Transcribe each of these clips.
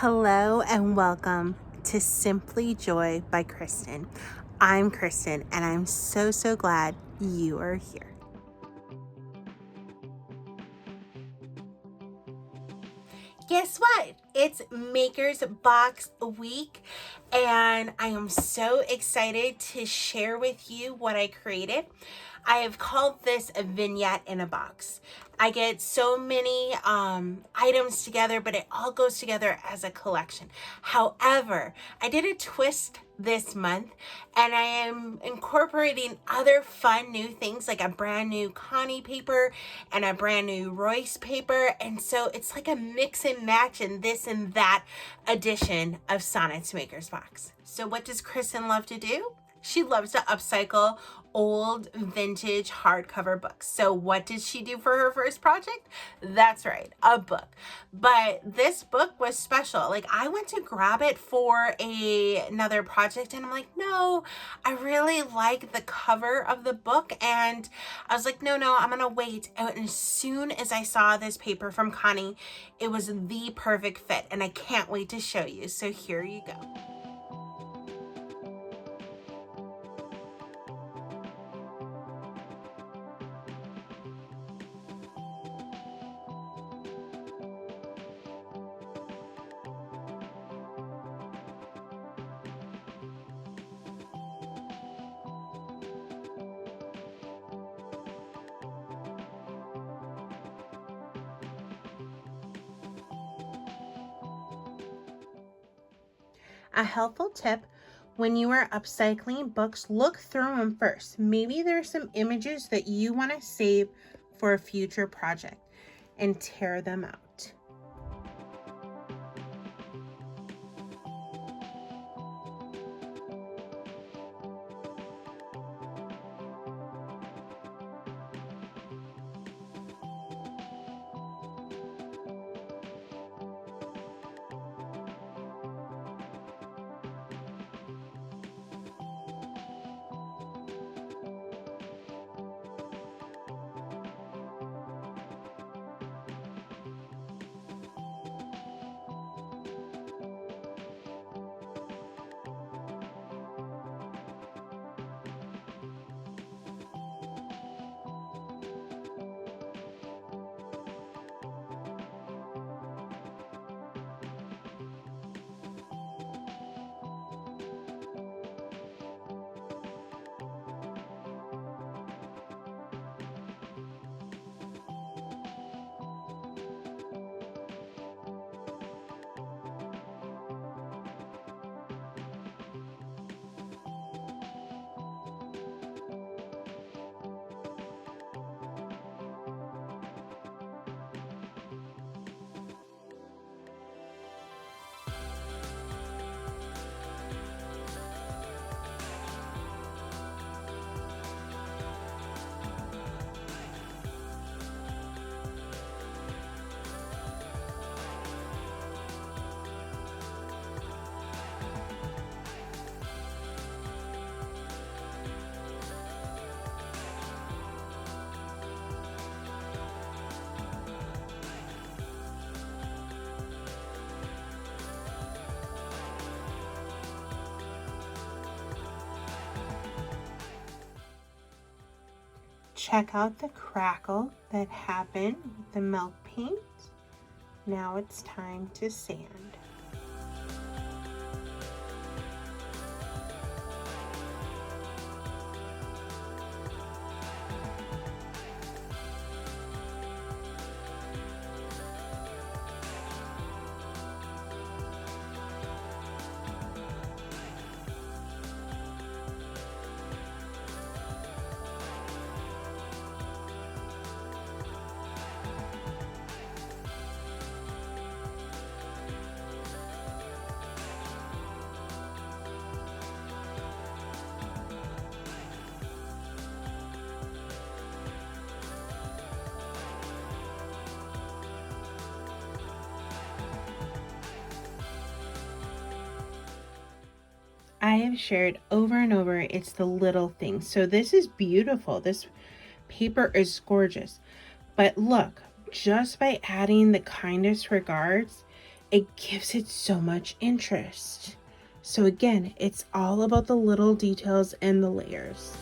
Hello and welcome to Simply Joy by Kristen. I'm Kristen and I'm so glad you are here. Guess what? It's Maker's Box Week and I am so excited to share with you what I created. I have called this a vignette in a box. I get so many items together, but it all goes together as a collection. However, I did a twist this month and I am incorporating other fun new things like a brand new Connie paper and a brand new Royce paper. And so it's like a mix and match in this and that edition of Sonnet's Maker's Box. So what does Kristen love to do? She loves to upcycle old vintage hardcover books. So what did she do for her first project? That's right, a book. But this book was special. Like I went to grab it for another project and I'm like, no, I really like the cover of the book. And I was like, no, I'm gonna wait. And as soon as I saw this paper from Connie, it was the perfect fit and I can't wait to show you. So here you go. A helpful tip when you are upcycling books, look through them first. Maybe there's some images that you want to save for a future project and tear them out. Check out the crackle that happened with the milk paint. Now it's time to sand. I have shared over and over, it's the little things. So this is beautiful. This paper is gorgeous. But look, just by adding the kindest regards, it gives it so much interest. So again, it's all about the little details and the layers.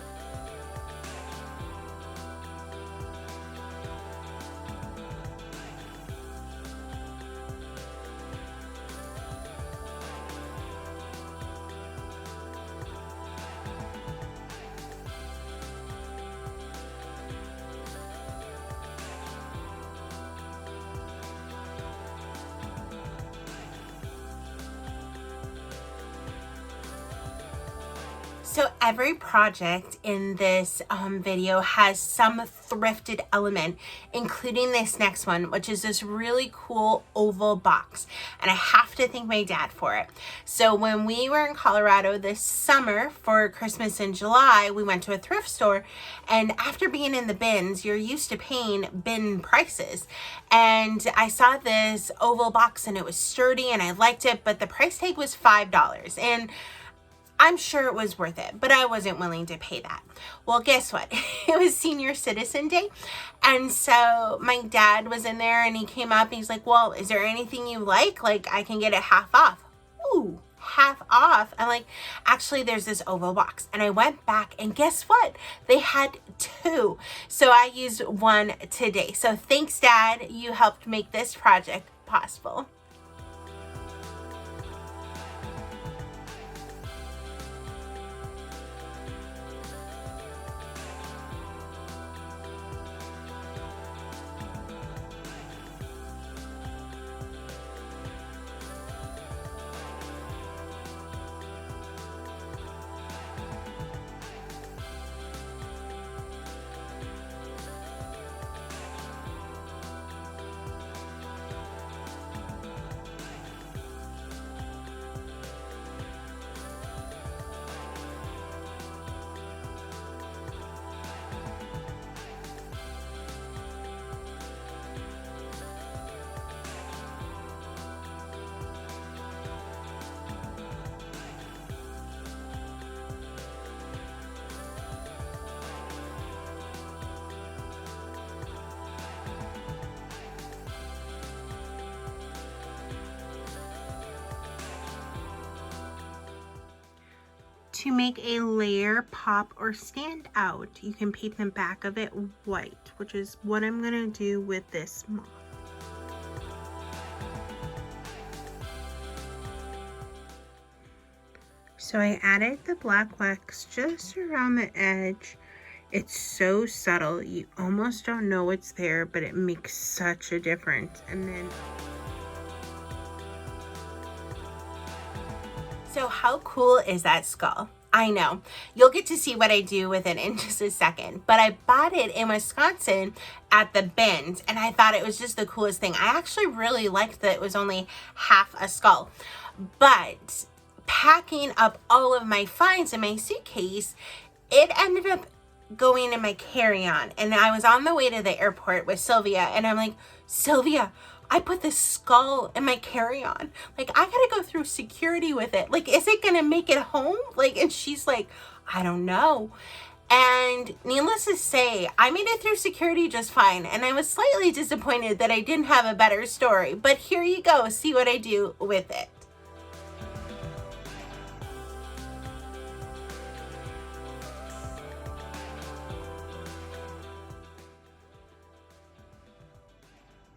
So every project in this video has some thrifted element, including this next one, which is this really cool oval box. And I have to thank my dad for it. So when we were in Colorado this summer for Christmas in July, we went to a thrift store. And after being in the bins, you're used to paying bin prices. And I saw this oval box and it was sturdy and I liked it, but the price tag was $5. And I'm sure it was worth it, but I wasn't willing to pay that. Well, guess what? It was Senior Citizen Day. And so my dad was in there and he came up and he's like, well, is there anything you like? Like, I can get it half off. Ooh, half off. I'm like, actually, there's this oval box. And I went back and guess what? They had two. So I used one today. So thanks, Dad. You helped make this project possible. To make a layer pop or stand out, you can paint the back of it white, which is what I'm gonna do with this moth. So I added the black wax just around the edge. It's so subtle, you almost don't know it's there, but it makes such a difference. And then so how cool is that skull? I know. You'll get to see what I do with it in just a second. But I bought it in Wisconsin at the bins, and I thought it was just the coolest thing. I actually really liked that it was only half a skull. But packing up all of my finds in my suitcase, it ended up going in my carry-on. And I was on the way to the airport with Sylvia, and I'm like, Sylvia, I put this skull in my carry-on. Like, I gotta go through security with it. Like, is it gonna make it home? Like, and she's like, I don't know. And needless to say, I made it through security just fine. And I was slightly disappointed that I didn't have a better story. But here you go. See what I do with it.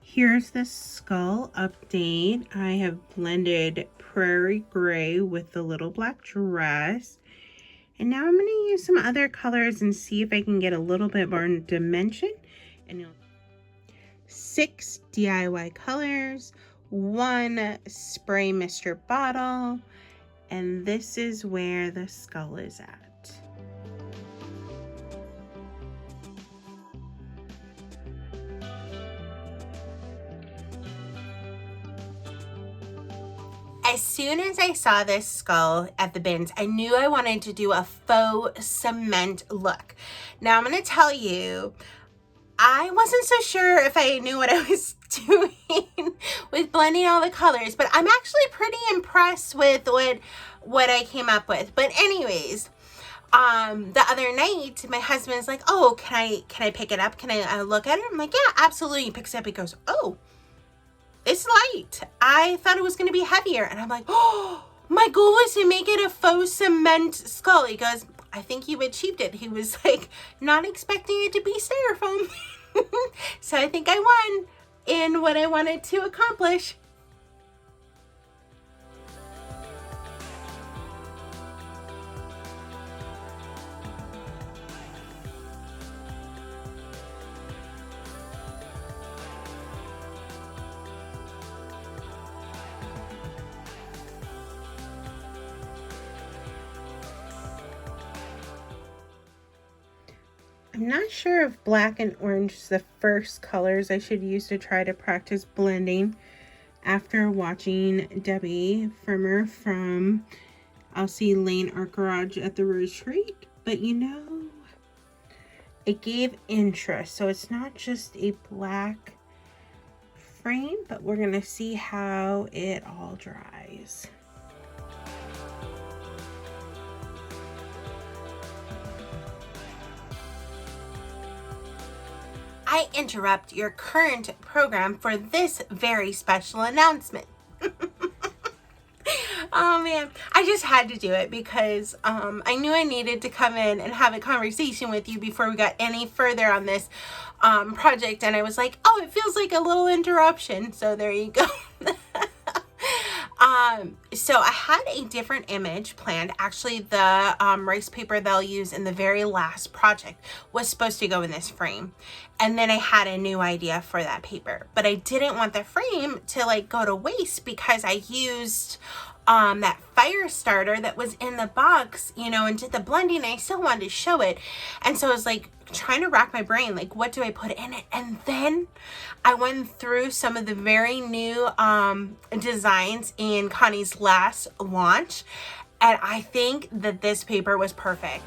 Here's the skull update. I have blended prairie gray with the little black dress. And now I'm going to use some other colors and see if I can get a little bit more dimension. And 6 DIY colors, 1 spray mister bottle, and this is where the skull is at. As soon as I saw this skull at the bins, I knew I wanted to do a faux cement look. Now I'm going to tell you, I wasn't so sure if I knew what I was doing with blending all the colors, but I'm actually pretty impressed with what I came up with. But anyways, the other night, my husband's like, oh, can I pick it up? Can I look at it? I'm like, yeah, absolutely. He picks it up. He goes, oh, it's light. I thought it was going to be heavier. And I'm like, oh, my goal was to make it a faux cement skull. He goes, I think you achieved it. He was like, not expecting it to be styrofoam. So I think I won in what I wanted to accomplish. I'm not sure if black and orange is the first colors I should use to try to practice blending after watching Debbie Firmer from Elsie Lane Art Garage at the Retreat. But you know, it gave interest. So it's not just a black frame, but we're going to see how it all dries. I interrupt your current program for this very special announcement. Oh man, I just had to do it because I knew I needed to come in and have a conversation with you before we got any further on this project, and I was like, oh, it feels like a little interruption, so there you go. So I had a different image planned. Actually, the rice paper they'll use in the very last project was supposed to go in this frame. And then I had a new idea for that paper. But I didn't want the frame to like go to waste because I used that fire starter that was in the box, you know, and did the blending. I still wanted to show it. And so I was like trying to rack my brain, like, what do I put in it? And then I went through some of the very new designs in Connie's last launch, and I think that this paper was perfect.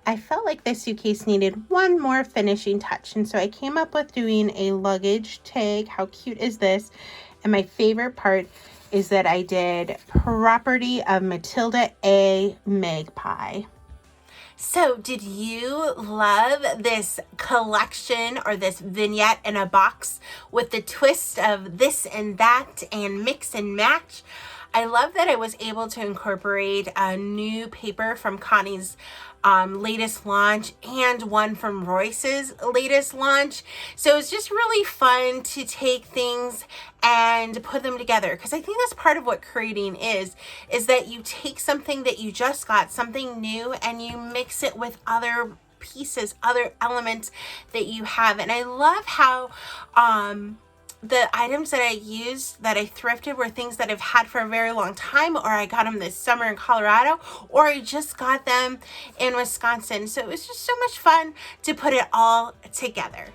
I felt like this suitcase needed one more finishing touch, and so I came up with doing a luggage tag. How cute is this? And my favorite part is that I did property of Matilda A. Magpie. So did you love this collection or this vignette in a box with the twist of this and that and mix and match? I love that I was able to incorporate a new paper from Connie's latest launch and one from Royce's latest launch. So it's just really fun to take things and put them together, because I think that's part of what creating is that you take something that you just got, something new, and you mix it with other pieces, other elements that you have. And I love how the items that I used, that I thrifted, were things that I've had for a very long time, or I got them this summer in Colorado, or I just got them in Wisconsin. So it was just so much fun to put it all together.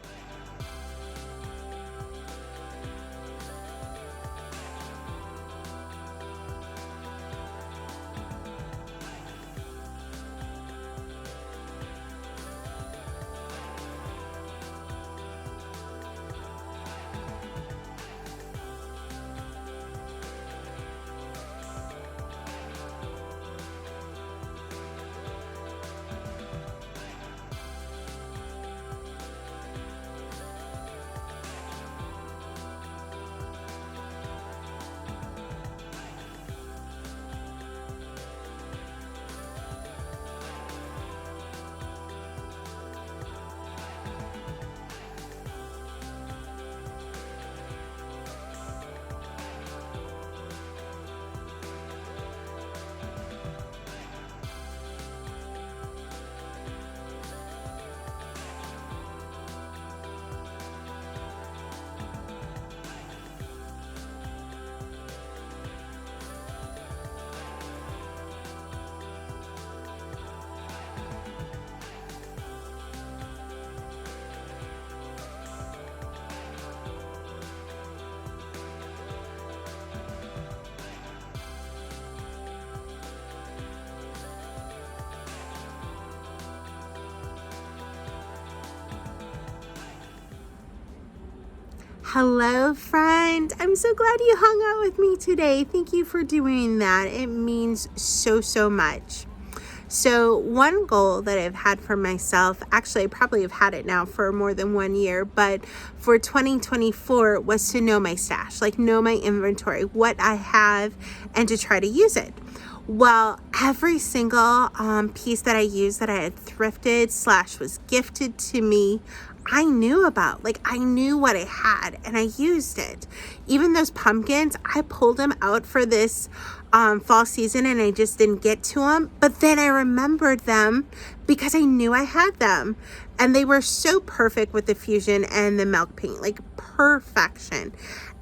Hello, friend. I'm so glad you hung out with me today. Thank you for doing that. It means so much. So one goal that I've had for myself, actually I probably have had it now for more than 1 year, but for 2024 was to know my stash, like know my inventory, what I have, and to try to use it. Well, every single piece that I used that I had thrifted / was gifted to me, I knew about. Like, I knew what I had and I used it. Even those pumpkins, I pulled them out for this fall season and I just didn't get to them. But then I remembered them because I knew I had them. And they were so perfect with the fusion and the milk paint, like perfection.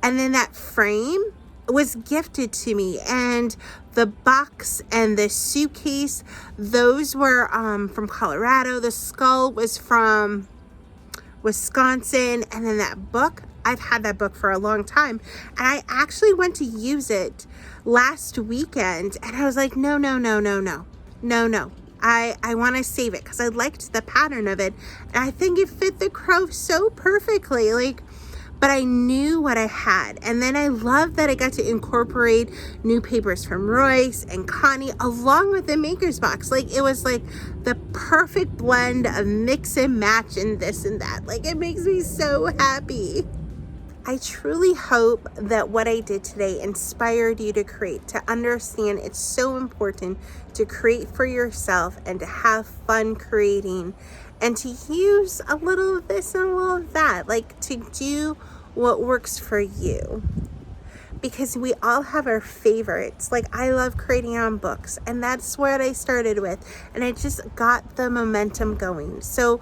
And then that frame was gifted to me, and the box and the suitcase, those were from Colorado. The skull was from Wisconsin. And then that book, I've had that book for a long time, and I actually went to use it last weekend, and I was like, no, I want to save it because I liked the pattern of it, and I think it fit the crow so perfectly. Like, but I knew what I had. And then I love that I got to incorporate new papers from Royce and Connie along with the maker's box. Like, it was like the perfect blend of mix and match and this and that. Like, it makes me so happy. I truly hope that what I did today inspired you to create, to understand it's so important to create for yourself and to have fun creating, and to use a little of this and a little of that, like to do what works for you. Because we all have our favorites. Like, I love creating on books, and that's what I started with, and I just got the momentum going. So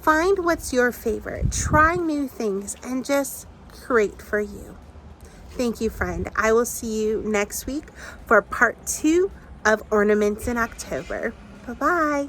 find what's your favorite, try new things, and just create for you. Thank you, friend. I will see you next week for part 2 of Ornaments in October. Bye-bye.